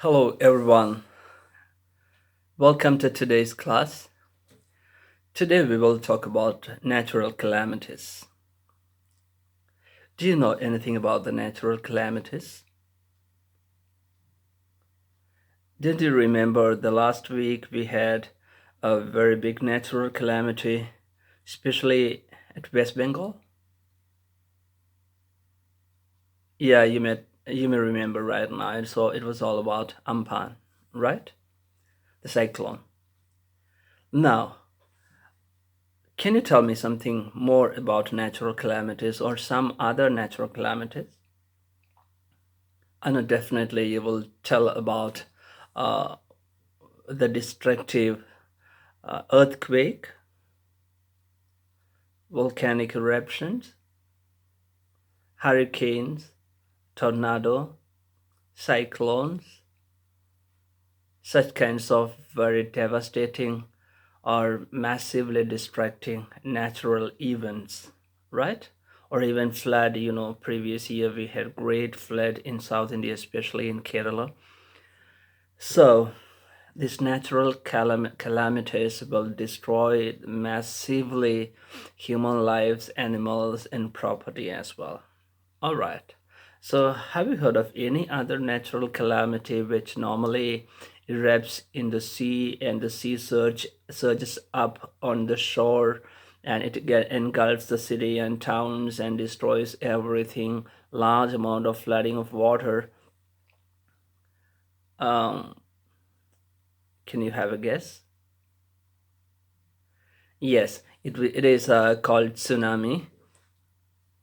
Hello, everyone. Welcome to today's class. Today we will talk about natural calamities. Do you know anything about the natural calamities? Did you remember the last week we had a very big natural calamity, especially at West Bengal? Yeah, you may remember right now. So it was all about Amphan, right? The cyclone. Now, can you tell me something more about natural calamities or some other natural calamities? I know definitely you will tell about uh, the destructive earthquake, volcanic eruptions, hurricanes, tornado, cyclones, such kinds of very devastating or massively destructing natural events, right? Or even flood. Previous year we had great flood in South India, especially in Kerala. So these natural calamities will destroy massively human lives, animals, and property as well. All right. So, have you heard of any other natural calamity which normally erupts in the sea and the sea surges up on the shore and engulfs the city and towns and destroys everything? Large amount of flooding of water. Um, can you have a guess? Yes, it is called tsunami.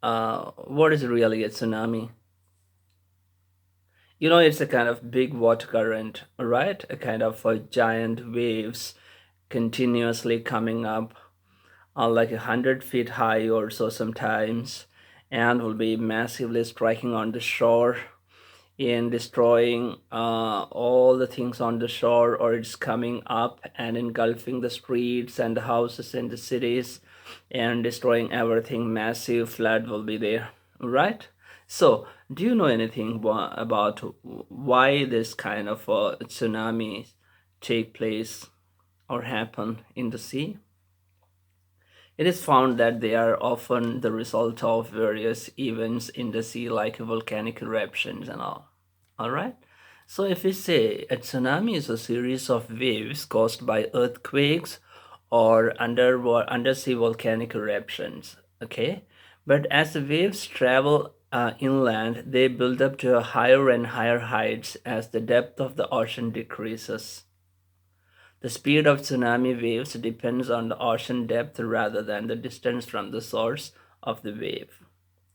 What is really a tsunami? It's a kind of big water current, right? A kind of giant waves continuously coming up, like 100 feet high or so sometimes, and will be massively striking on the shore in destroying all the things on the shore, or it's coming up and engulfing the streets and the houses in the cities and destroying everything. Massive flood will be there, right? So do you know anything about why this kind of tsunamis take place or happen in the sea? It is found that they are often the result of various events in the sea, like volcanic eruptions and all. All right. So if we say a tsunami is a series of waves caused by earthquakes or undersea volcanic eruptions, okay? But as the waves travel inland, they build up to higher and higher heights as the depth of the ocean decreases. The speed of tsunami waves depends on the ocean depth rather than the distance from the source of the wave.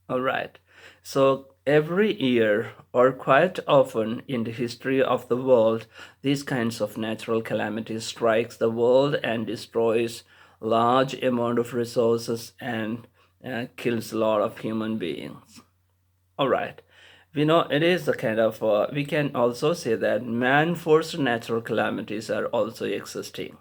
All right. So every year, or quite often in the history of the world, these kinds of natural calamities strikes the world and destroys large amount of resources and kills a lot of human beings. All right. We know it is a kind of, we can also say that man-forced natural calamities are also existing.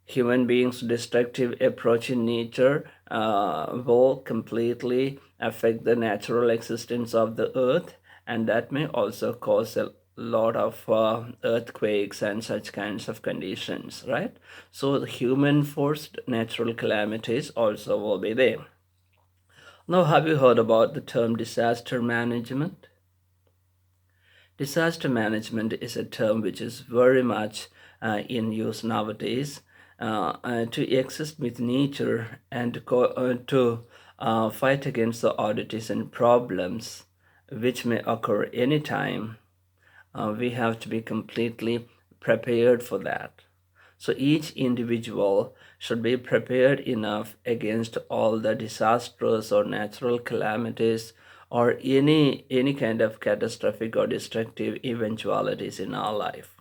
Human beings' destructive approach in nature will completely affect the natural existence of the earth, and that may also cause a lot of earthquakes and such kinds of conditions, right? So the human forced natural calamities also will be there. Now, have you heard about the term disaster management? Disaster management is a term which is very much in use nowadays to exist with nature and to fight against the oddities and problems which may occur anytime. We have to be completely prepared for that. So each individual should be prepared enough against all the disasters or natural calamities or any kind of catastrophic or destructive eventualities in our life,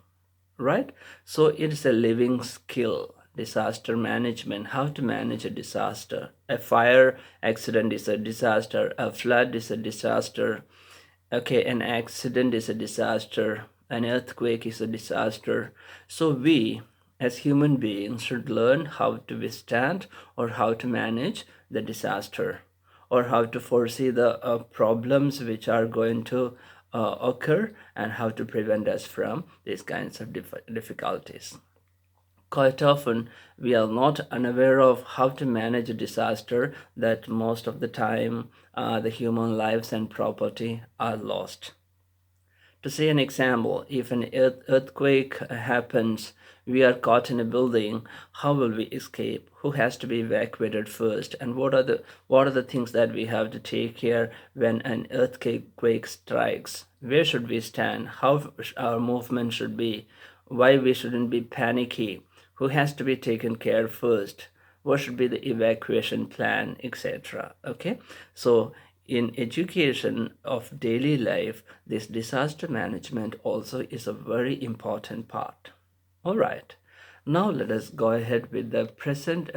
right? So it's a living skill. Disaster management, how to manage a disaster. A fire accident is a disaster, a flood is a disaster, okay, an accident is a disaster, an earthquake is a disaster. So we as human beings should learn how to withstand or how to manage the disaster or how to foresee the problems which are going to occur and how to prevent us from these kinds of difficulties. Quite often, we are not unaware of how to manage a disaster that most of the time the human lives and property are lost. To say an example, if an earthquake happens, we are caught in a building, how will we escape? Who has to be evacuated first? And what are the things that we have to take care when an earthquake strikes? Where should we stand? How our movement should be? Why we shouldn't be panicky? Who has to be taken care first? What should be the evacuation plan, etc. Okay, so in education of daily life, this disaster management also is a very important part. All right, now let us go ahead with the present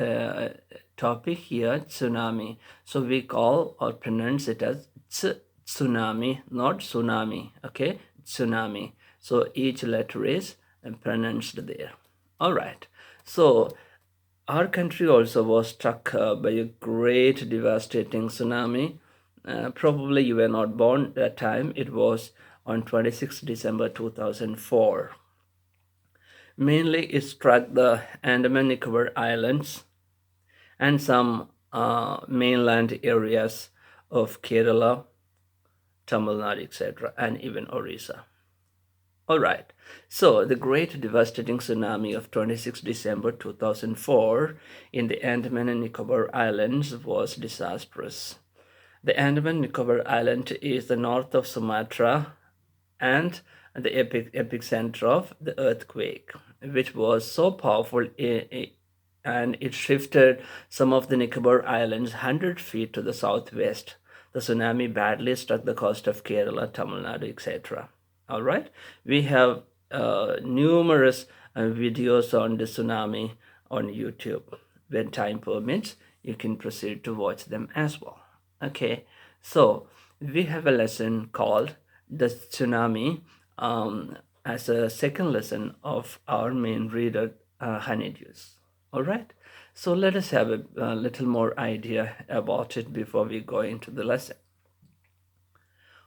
topic here, tsunami. So we call or pronounce it as tsunami, not tsunami. Okay, tsunami. So each letter is pronounced there. All right, so our country also was struck by a great devastating tsunami. Probably you were not born that time. It was on 26 December 2004. Mainly it struck the Andaman Nicobar Islands and some mainland areas of Kerala, Tamil Nadu, etc., and even Orissa. All right, so the great devastating tsunami of 26 December 2004 in the Andaman and Nicobar Islands was disastrous. The Andaman Nicobar Island is the north of Sumatra and the epicenter of the earthquake, which was so powerful and it shifted some of the Nicobar Islands 100 feet to the southwest. The tsunami badly struck the coast of Kerala, Tamil Nadu, etc. All right, we have numerous videos on the tsunami on YouTube. When time permits, you can proceed to watch them as well. Okay, so we have a lesson called the tsunami as a second lesson of our main reader, Honeydews. All right, so let us have a little more idea about it before we go into the lesson.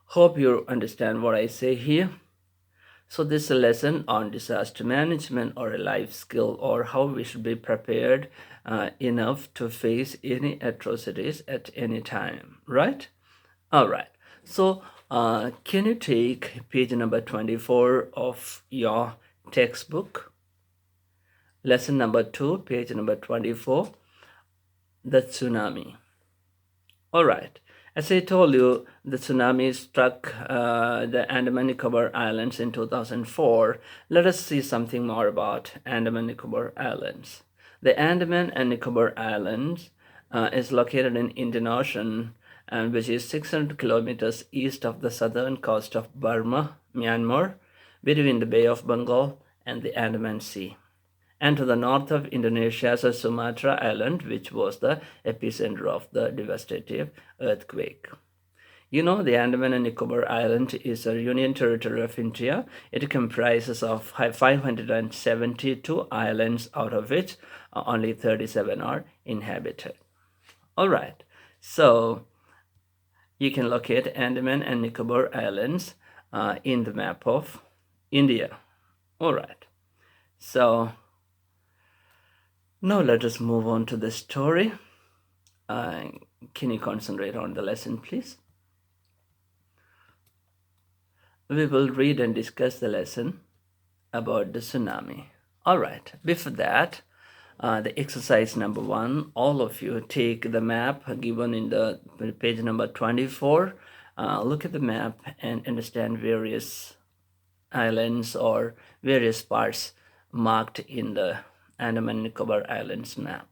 Hope you understand what I say here. So this is a lesson on disaster management or a life skill or how we should be prepared enough to face any atrocities at any time, right? All right. So can you take page number 24 of your textbook? Lesson number 2, page number 24, the tsunami. All right. As I told you, the tsunami struck the Andaman Nicobar Islands in 2004. Let us see something more about Andaman Nicobar Islands. The Andaman and Nicobar Islands is located in Indian Ocean, and which is 600 kilometers east of the southern coast of Burma, Myanmar, between the Bay of Bengal and the Andaman Sea, and to the north of Indonesia's Sumatra Island, which was the epicenter of the devastating earthquake. You know, the Andaman and Nicobar Island is a union territory of India. It comprises of 572 islands, out of which only 37 are inhabited. All right, so you can locate Andaman and Nicobar Islands in the map of India. All right, so now let us move on to the story. Can you concentrate on the lesson, please? We will read and discuss the lesson about the tsunami. All right, before that, the exercise number 1, all of you take the map given in the page number 24. Look at the map and understand various islands or various parts marked in the Andaman Nicobar Islands map.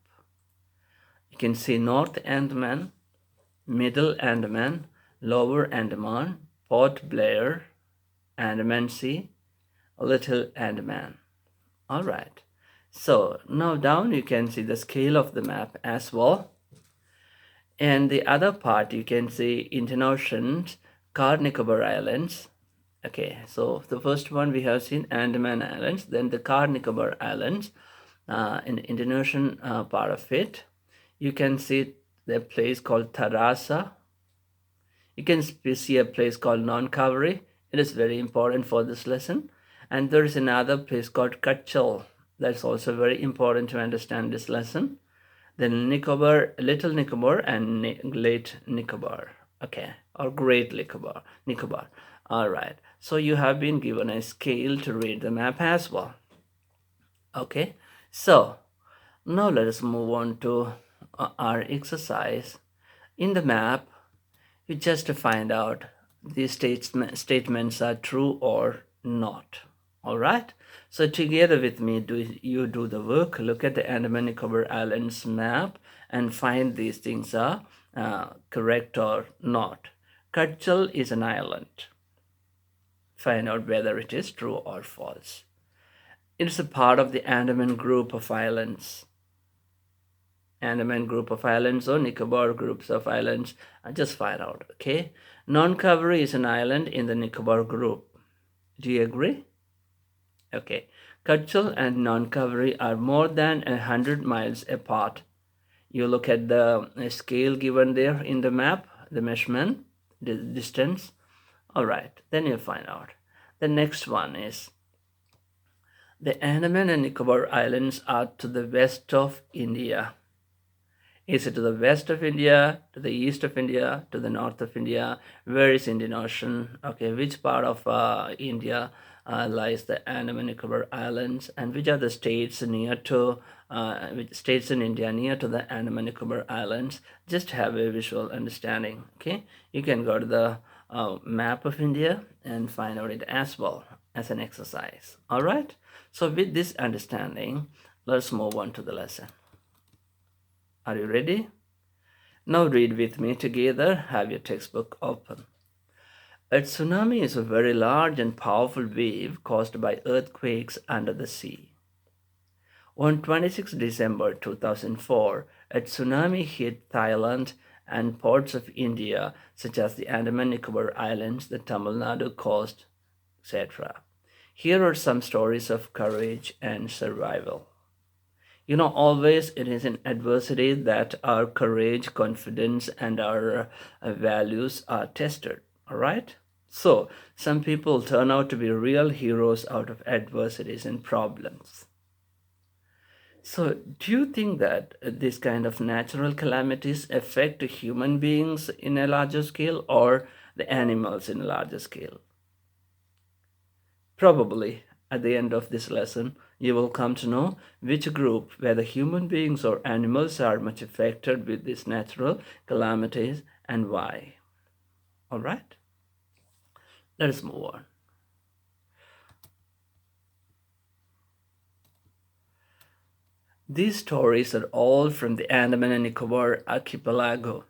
You can see North Andaman, Middle Andaman, Lower Andaman, Port Blair, Andaman Sea, Little Andaman. All right. So now down you can see the scale of the map as well. And the other part you can see Indian Ocean's Car Nicobar Islands. Okay, so the first one we have seen Andaman Islands, then the Car Nicobar Islands in the Indian Ocean part of it. You can see the place called Tarasa. You can see a place called Non-Kaveri It is very important for this lesson. And there is another place called Kachal. That's also very important to understand this lesson. Then Nicobar, Little Nicobar, and Late Nicobar. Okay, or Great Nicobar. Nicobar. All right. So you have been given a scale to read the map as well. Okay. So now let us move on to our exercise. In the map, you just find out these statements are true or not. All right. So together with me, do the work. Look at the Andaman Nicobar Islands map and find these things are correct or not. Kachal is an island. Find out whether it is true or false. It is a part of the Andaman group of islands. Andaman group of islands or Nicobar groups of islands. Just find out, okay? Non-Kaveri is an island in the Nicobar group. Do you agree? Okay. Kachal and Non-Kaveri are more than 100 miles apart. You look at the scale given there in the map, the measurement, the distance. All right, then you'll find out. The next one is the Andaman and Nicobar Islands are to the west of India. Is it to the west of India, to the east of India, to the north of India? Where is Indian Ocean? Okay, which part of India lies the Andaman Nicobar Islands, and which are the states near to which states in India near to the Andaman Nicobar Islands? Just have a visual understanding. Okay, you can go to the map of India and find out it as well as an exercise. All right. So with this understanding, let's move on to the lesson. Are you ready? Now read with me together. Have your textbook open. A tsunami is a very large and powerful wave caused by earthquakes under the sea. On 26 December 2004, a tsunami hit Thailand and parts of India, such as the Andaman Nicobar Islands, the Tamil Nadu coast, etc. Here are some stories of courage and survival. You know, always it is in adversity that our courage, confidence, and our values are tested. All right? So, some people turn out to be real heroes out of adversities and problems. So, do you think that this kind of natural calamities affect human beings in a larger scale or the animals in a larger scale? Probably at the end of this lesson, you will come to know which group, whether human beings or animals, are much affected with these natural calamities and why. All right? Let us move on. These stories are all from the Andaman and Nicobar archipelago.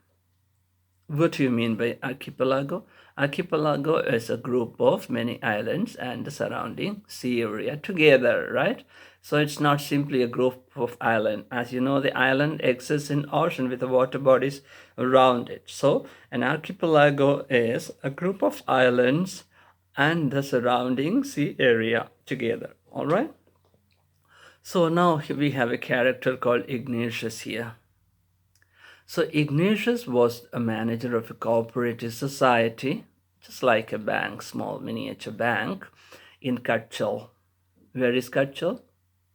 What do you mean by archipelago? Archipelago is a group of many islands and the surrounding sea area together, right? So it's not simply a group of islands. As you know, the island exists in ocean with the water bodies around it. So an archipelago is a group of islands and the surrounding sea area together. All right? So now we have a character called Ignatius here. So Ignatius was a manager of a cooperative society, just like a bank, small miniature bank, in Kachal. Where is Kachal?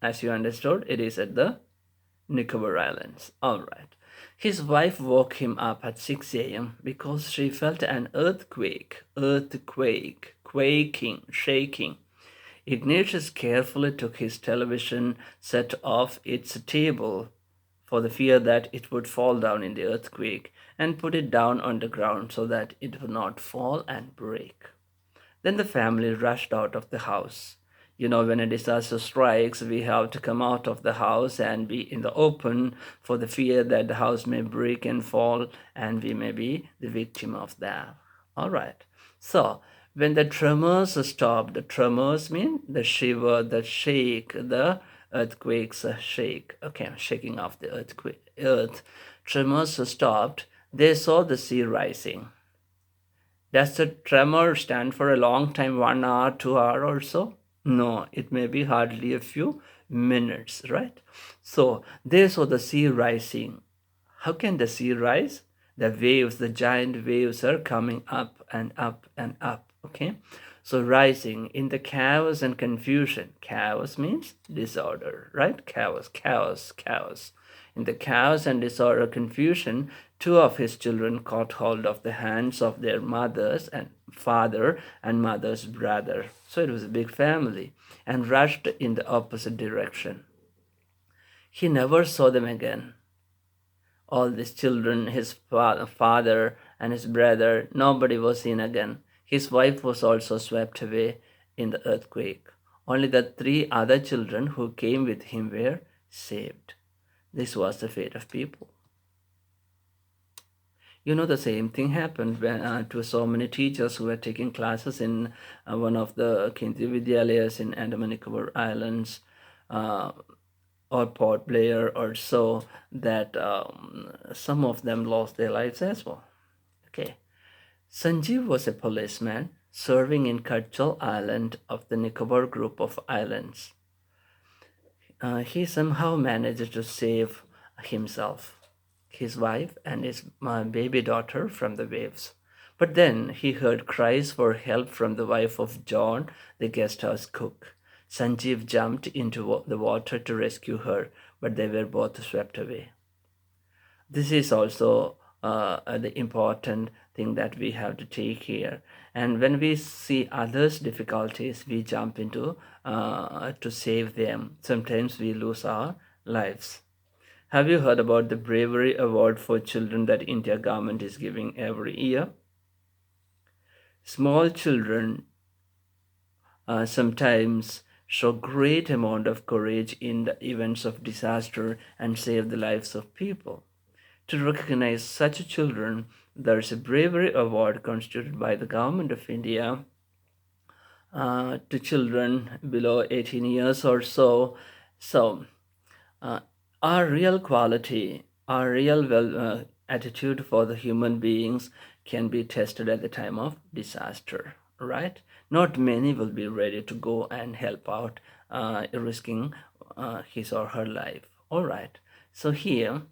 As you understood, it is at the Nicobar Islands. All right. His wife woke him up at 6 a.m. because she felt an quaking, shaking. Ignatius carefully took his television set off its table for the fear that it would fall down in the earthquake, and put it down on the ground so that it would not fall and break. Then the family rushed out of the house. You know, when a disaster strikes, we have to come out of the house and be in the open for the fear that the house may break and fall and we may be the victim of that. All right. So, when the tremors stopped, the tremors mean the shiver, the shake, the earthquakes shake. Okay, shaking of the earth. Tremors stopped. They saw the sea rising. Does the tremor stand for a long time, 1 hour, 2 hour or so? No, it may be hardly a few minutes, right? So they saw the sea rising. How can the sea rise? The waves, the giant waves are coming up and up and up. Okay. So rising in the chaos and confusion. Chaos means disorder, right? Chaos, chaos, chaos. In the chaos and disorder confusion, two of his children caught hold of the hands of their mothers and father and mother's brother. So it was a big family and rushed in the opposite direction. He never saw them again. All these children, his father and his brother, nobody was seen again. His wife was also swept away in the earthquake. Only the three other children who came with him were saved. This was the fate of people. The same thing happened to so many teachers who were taking classes in one of the Kendriya Vidyalayas in Andaman Nicobar Islands. Or Port Blair or so, that some of them lost their lives as well. Okay. Sanjeev was a policeman serving in Kachal Island of the Nicobar group of islands. He somehow managed to save himself, his wife, and his baby daughter from the waves. But then he heard cries for help from the wife of John, the guest house cook. Sanjeev jumped into the water to rescue her, but they were both swept away. This is also the important thing that we have to take here. And when we see others' difficulties, we jump into to save them. Sometimes we lose our lives. Have you heard about the Bravery Award for Children that India government is giving every year? Small children sometimes show great amount of courage in the events of disaster and save the lives of people. To recognize such children, there is a bravery award constituted by the government of India to children below 18 years or so. So, our real quality, our real attitude for the human beings can be tested at the time of disaster, right? Not many will be ready to go and help out, risking his or her life. All right. So here,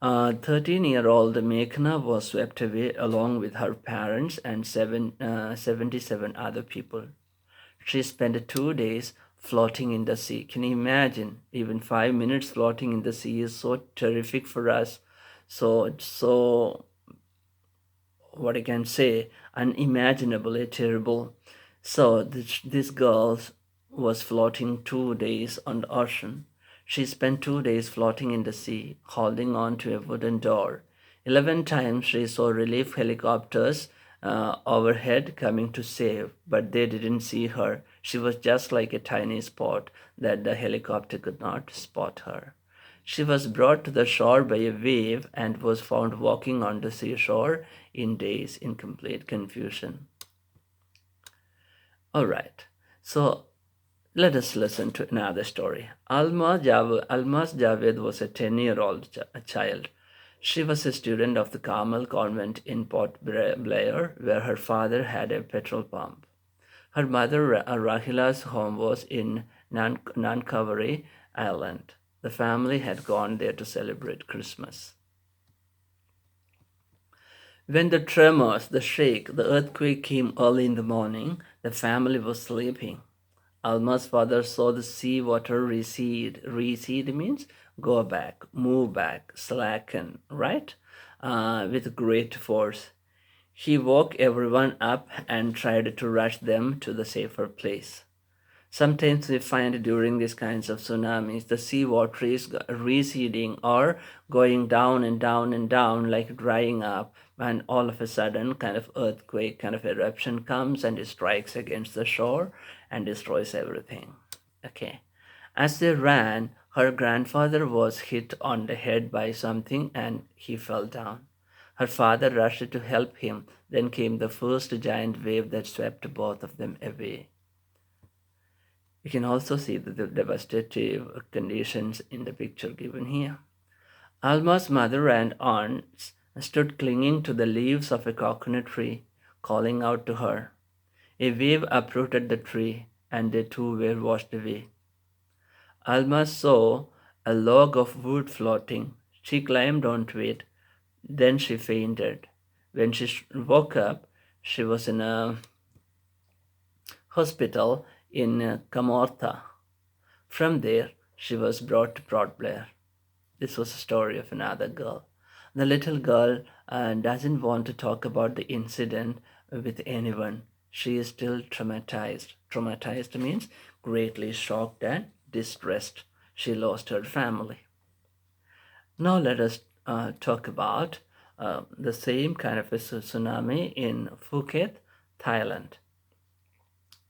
13-year-old Meghna was swept away along with her parents and 77 other people. She spent 2 days floating in the sea. Can you imagine? Even 5 minutes floating in the sea is so terrific for us. So what I can say, unimaginably terrible. So this girl was floating 2 days on the ocean. She spent 2 days floating in the sea, holding on to a wooden door. 11 times she saw relief helicopters overhead coming to save, but they didn't see her. She was just like a tiny spot that the helicopter could not spot her. She was brought to the shore by a wave and was found walking on the seashore in days in complete confusion. All right, so let us listen to another story. Almas Javed was a 10-year-old child. She was a student of the Carmel Convent in Port Blair, where her father had a petrol pump. Her mother, Rahila's home was in Nankaveri Island. The family had gone there to celebrate Christmas. When the tremors, the shake, the earthquake came early in the morning, the family was sleeping. Alma's father saw the sea water recede. Recede means go back, move back, slacken, right? With great force. He woke everyone up and tried to rush them to the safer place. Sometimes we find during these kinds of tsunamis, the sea water is receding or going down and down and down, like drying up, and all of a sudden, kind of earthquake, kind of eruption comes and it strikes against the shore and destroys everything. Okay. As they ran, her grandfather was hit on the head by something and he fell down. Her father rushed to help him. Then came the first giant wave that swept both of them away. You can also see the devastative conditions in the picture given here. Alma's mother and aunts stood clinging to the leaves of a coconut tree, calling out to her. A wave uprooted the tree, and they too were washed away. Alma saw a log of wood floating. She climbed onto it. Then she fainted. When she woke up, she was in a hospital in Camorta. From there, she was brought to Port Blair. This was a story of another girl. The little girl doesn't want to talk about the incident with anyone. She is still traumatized. Traumatized means greatly shocked and distressed. She lost her family. Now let us talk about the same kind of a tsunami in Phuket, Thailand.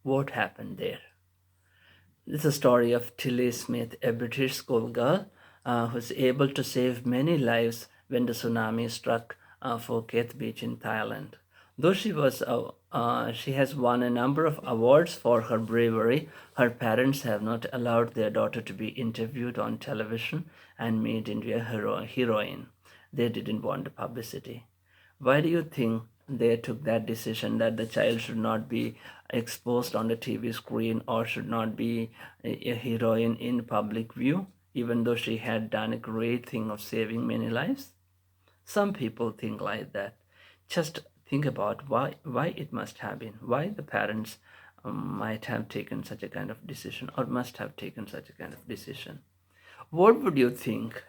What happened there? This is a story of Tillie Smith, a British schoolgirl who was able to save many lives when the tsunami struck Phuket Beach in Thailand. Though she has won a number of awards for her bravery, her parents have not allowed their daughter to be interviewed on television and made into a heroine. They didn't want the publicity. Why do you think they took that decision that the child should not be exposed on the TV screen or should not be a heroine in public view, even though she had done a great thing of saving many lives? Some people think like that. Just think about why it must have been, why the parents might have taken such a kind of decision or must have taken such a kind of decision. What would you think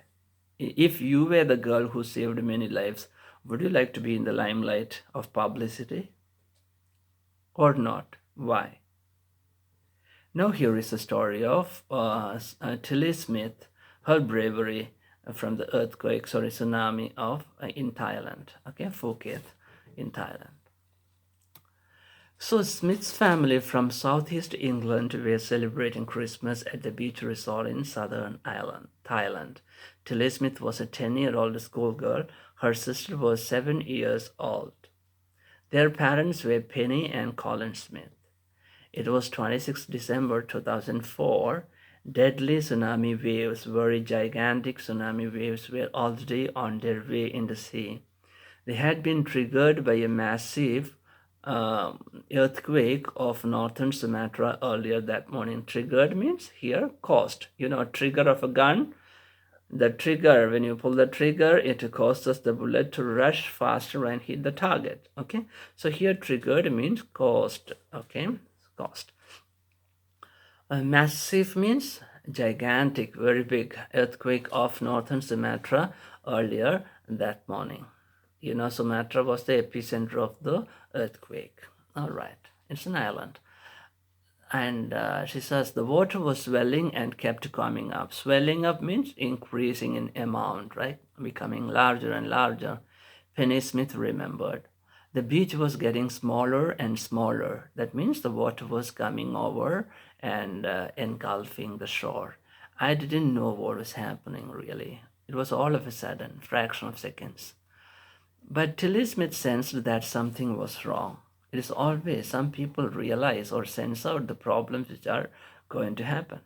if you were the girl who saved many lives? Would you like to be in the limelight of publicity or not? Why? Now here is a story of Tillie Smith, her bravery from the tsunami of in Thailand, okay, Phuket in Thailand. So Smith's family from southeast England were celebrating Christmas at the beach resort in southern Ireland, Thailand. Tillie Smith was a 10-year-old schoolgirl. Her sister was 7 years old. Their parents were Penny and Colin Smith. It was 26 December 2004. Deadly tsunami waves, very gigantic tsunami waves, were already on their way in the sea. They had been triggered by a massive earthquake of northern Sumatra earlier that morning. Triggered means here caused. You know, trigger of a gun. The trigger, when you pull the trigger, it causes the bullet to rush faster and hit the target. Okay, so here triggered means caused. Okay, caused. Massive means gigantic, very big earthquake of northern Sumatra earlier that morning. You know, Sumatra was the epicenter of the earthquake. All right, it's an island. And she says the water was swelling and kept coming up. Swelling up means increasing in amount, right? Becoming larger and larger. Penny Smith remembered. The beach was getting smaller and smaller. That means the water was coming over and engulfing the shore. I didn't know what was happening really. It was all of a sudden, fraction of seconds. But Tillie Smith sensed that something was wrong. It is always some people realize or sense out the problems which are going to happen.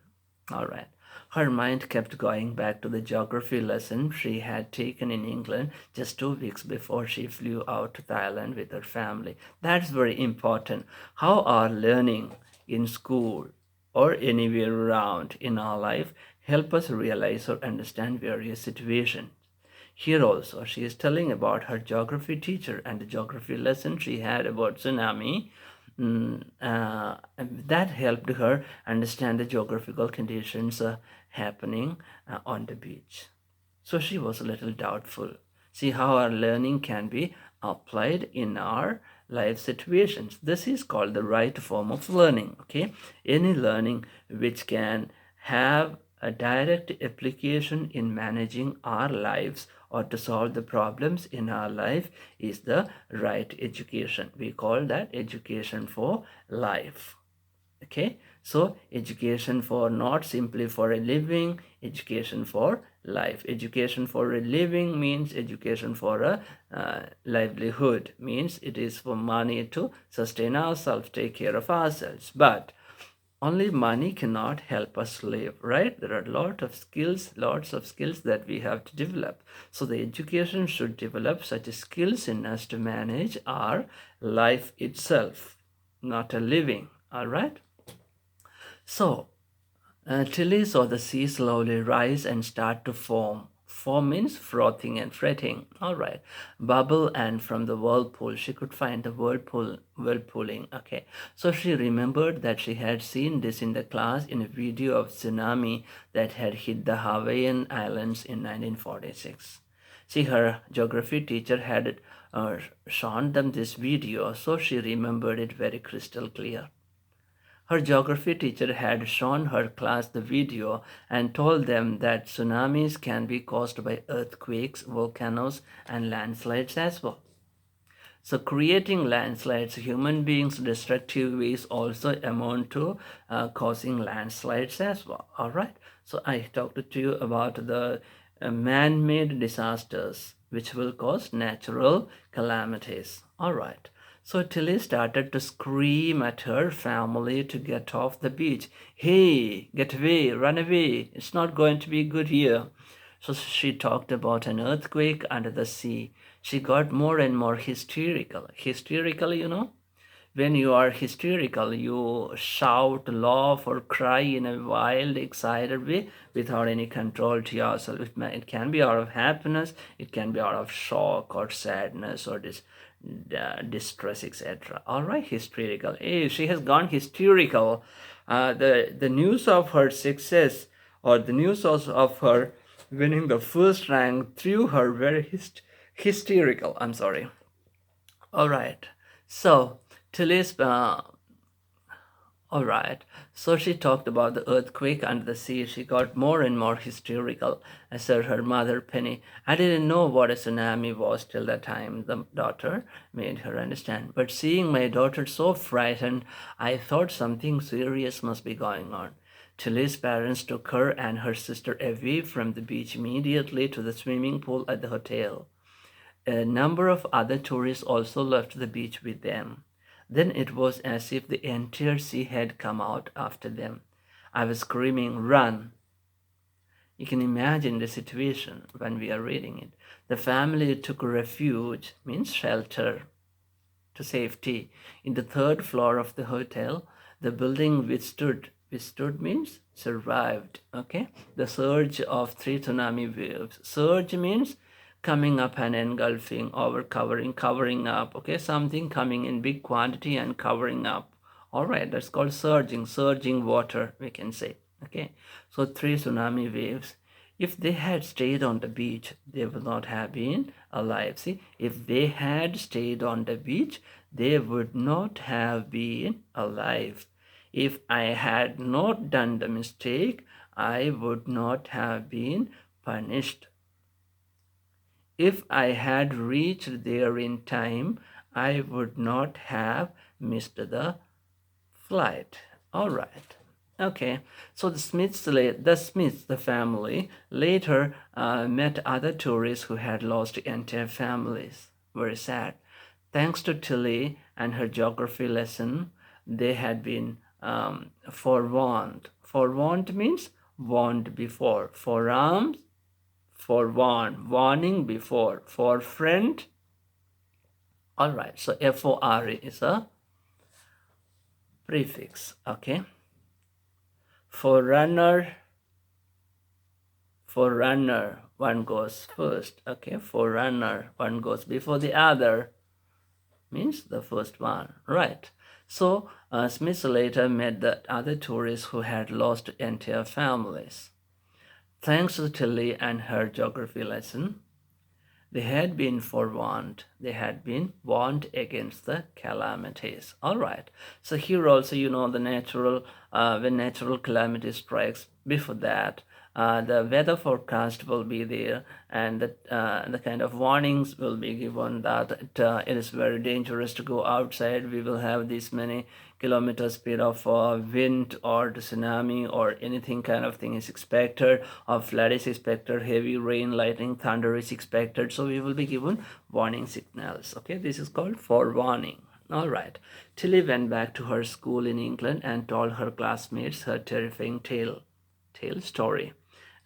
All right. Her mind kept going back to the geography lesson she had taken in England just 2 weeks before she flew out to Thailand with her family. That's very important. How our learning in school or anywhere around in our life help us realize or understand various situations. Here also, she is telling about her geography teacher and the geography lesson she had about tsunami. That helped her understand the geographical conditions happening on the beach. So she was a little doubtful. See how our learning can be applied in our life situations. This is called the right form of learning. Okay, any learning which can have a direct application in managing our lives or to solve the problems in our life is the right education. We call that education for life. Okay, so education for not simply for a living, education for life. Education for a living means education for a livelihood, means it is for money to sustain ourselves, take care of ourselves. But only money cannot help us live, right? There are lots of skills that we have to develop. So the education should develop such skills in us to manage our life itself, not a living. All right. So Tillie saw the sea slowly rise and start to form Foam means frothing and fretting. All right. Bubble, and from the whirlpool. She could find the whirlpooling. Okay. So she remembered that she had seen this in the class in a video of tsunami that had hit the Hawaiian Islands in 1946. See, her geography teacher had shown them this video, so she remembered it very crystal clear. Her geography teacher had shown her class the video and told them that tsunamis can be caused by earthquakes, volcanoes, and landslides as well. So creating landslides, human beings' destructive ways also amount to causing landslides as well. All right. So I talked to you about the man-made disasters which will cause natural calamities. All right. So Tilly started to scream at her family to get off the beach. Hey, get away, run away. It's not going to be good here. So she talked about an earthquake under the sea. She got more and more hysterical. Hysterical, when you are hysterical, you shout, laugh, or cry in a wild, excited way without any control to yourself. It can be out of happiness, it can be out of shock or sadness or distress, etc. All right, hysterical. Hey, she has gone hysterical. The news of her success or the news of her winning the first rank threw her very hysterical. I'm sorry. All right. So Tilly's all right. So she talked about the earthquake under the sea. She got more and more hysterical, said her mother, Penny. I didn't know what a tsunami was till the time the daughter made her understand. But seeing my daughter so frightened, I thought something serious must be going on. Tilly's parents took her and her sister away from the beach immediately to the swimming pool at the hotel. A number of other tourists also left the beach with them. Then it was as if the entire sea had come out after them. I was screaming, run! You can imagine the situation when we are reading it. The family took refuge, means shelter, to safety, in the third floor of the hotel. The building withstood means survived, okay? The surge of 3 tsunami waves. Surge means coming up and engulfing, over covering up, okay? Something coming in big quantity and covering up. All right, that's called surging water, we can say, okay? So 3 tsunami waves. If they had stayed on the beach, they would not have been alive. See, if they had stayed on the beach, they would not have been alive. If I had not done the mistake, I would not have been punished. If I had reached there in time, I would not have missed the flight. All right. Okay, so the family, later met other tourists who had lost entire families. Very sad. Thanks to Tillie and her geography lesson, they had been forewarned. Forewarned means warned before. Forearmed, forewarned, warning before. For friend. All right, so FORE is a prefix. Okay. Forerunner, one goes first. Okay, forerunner, one goes before the other, means the first one, right? So Smith later met the other tourists who had lost entire families. Thanks to Tillie and her geography lesson, they had been forewarned. They had been warned against the calamities. All right. So here also, when natural calamity strikes, before that, the weather forecast will be there, and the kind of warnings will be given that it is very dangerous to go outside. We will have this many kilometer speed of wind, or the tsunami, or anything kind of thing is expected, or flood is expected, heavy rain, lightning, thunder is expected. So we will be given warning signals. Okay, this is called forewarning. All right. Tillie went back to her school in England and told her classmates her terrifying story.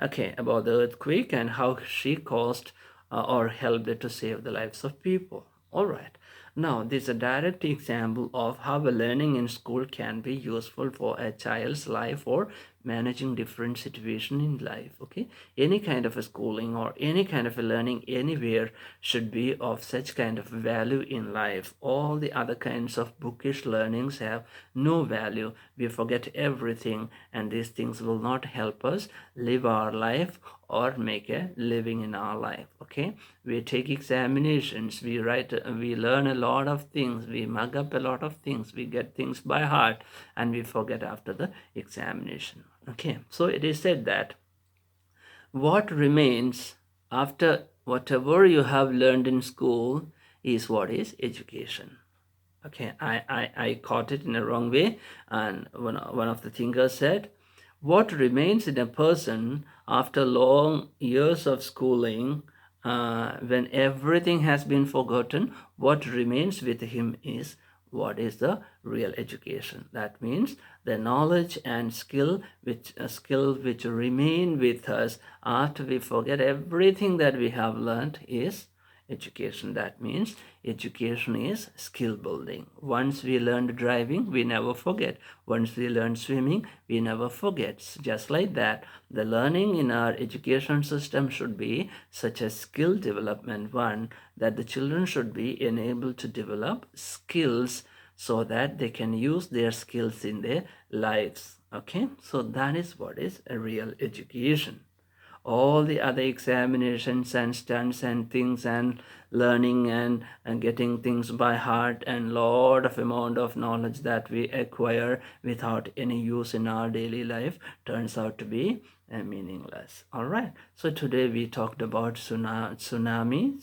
Okay, about the earthquake and how she caused or helped to save the lives of people. All right. Now, this is a direct example of how learning in school can be useful for a child's life or managing different situation in life. Okay, any kind of a schooling or any kind of a learning anywhere should be of such kind of value in life. All the other kinds of bookish learnings have no value. We forget everything, and these things will not help us live our life or make a living in our life. Okay, we take examinations, we write, we learn a lot of things, we mug up a lot of things, we get things by heart, and we forget after the examination. Okay, so it is said that what remains after whatever you have learned in school is what is education. Okay, I caught it in a wrong way, and one of the thinkers said, what remains in a person after long years of schooling, when everything has been forgotten, what remains with him is what is the real education. That means the knowledge and skill which remain with us after we forget everything that we have learned is education. That means education is skill building. Once we learned driving, we never forget. Once we learn swimming, we never forget. Just like that, the learning in our education system should be such a skill development one, that the children should be enabled to develop skills so that they can use their skills in their lives. Okay, so that is what is a real education. All the other examinations and stunts and things and learning and getting things by heart and lot of amount of knowledge that we acquire without any use in our daily life turns out to be meaningless. All right, so today we talked about tsunami,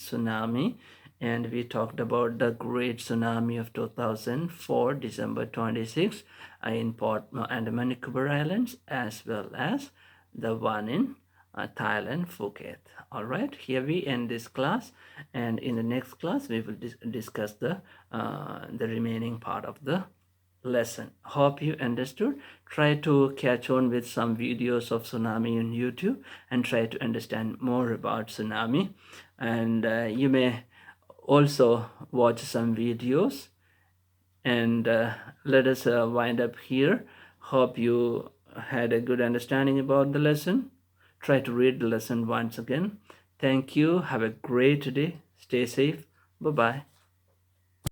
and we talked about the great tsunami of 2004 December 26 in Port Andaman Nicobar Islands, as well as the one in Thailand, Phuket. All right, here we end this class, and in the next class we will discuss the remaining part of the lesson. Hope you understood. Try to catch on with some videos of tsunami on YouTube and try to understand more about tsunami. And you may also watch some videos. And let us wind up here. Hope you had a good understanding about the lesson. Try to read the lesson once again. Thank you. Have a great day. Stay safe. Bye-bye.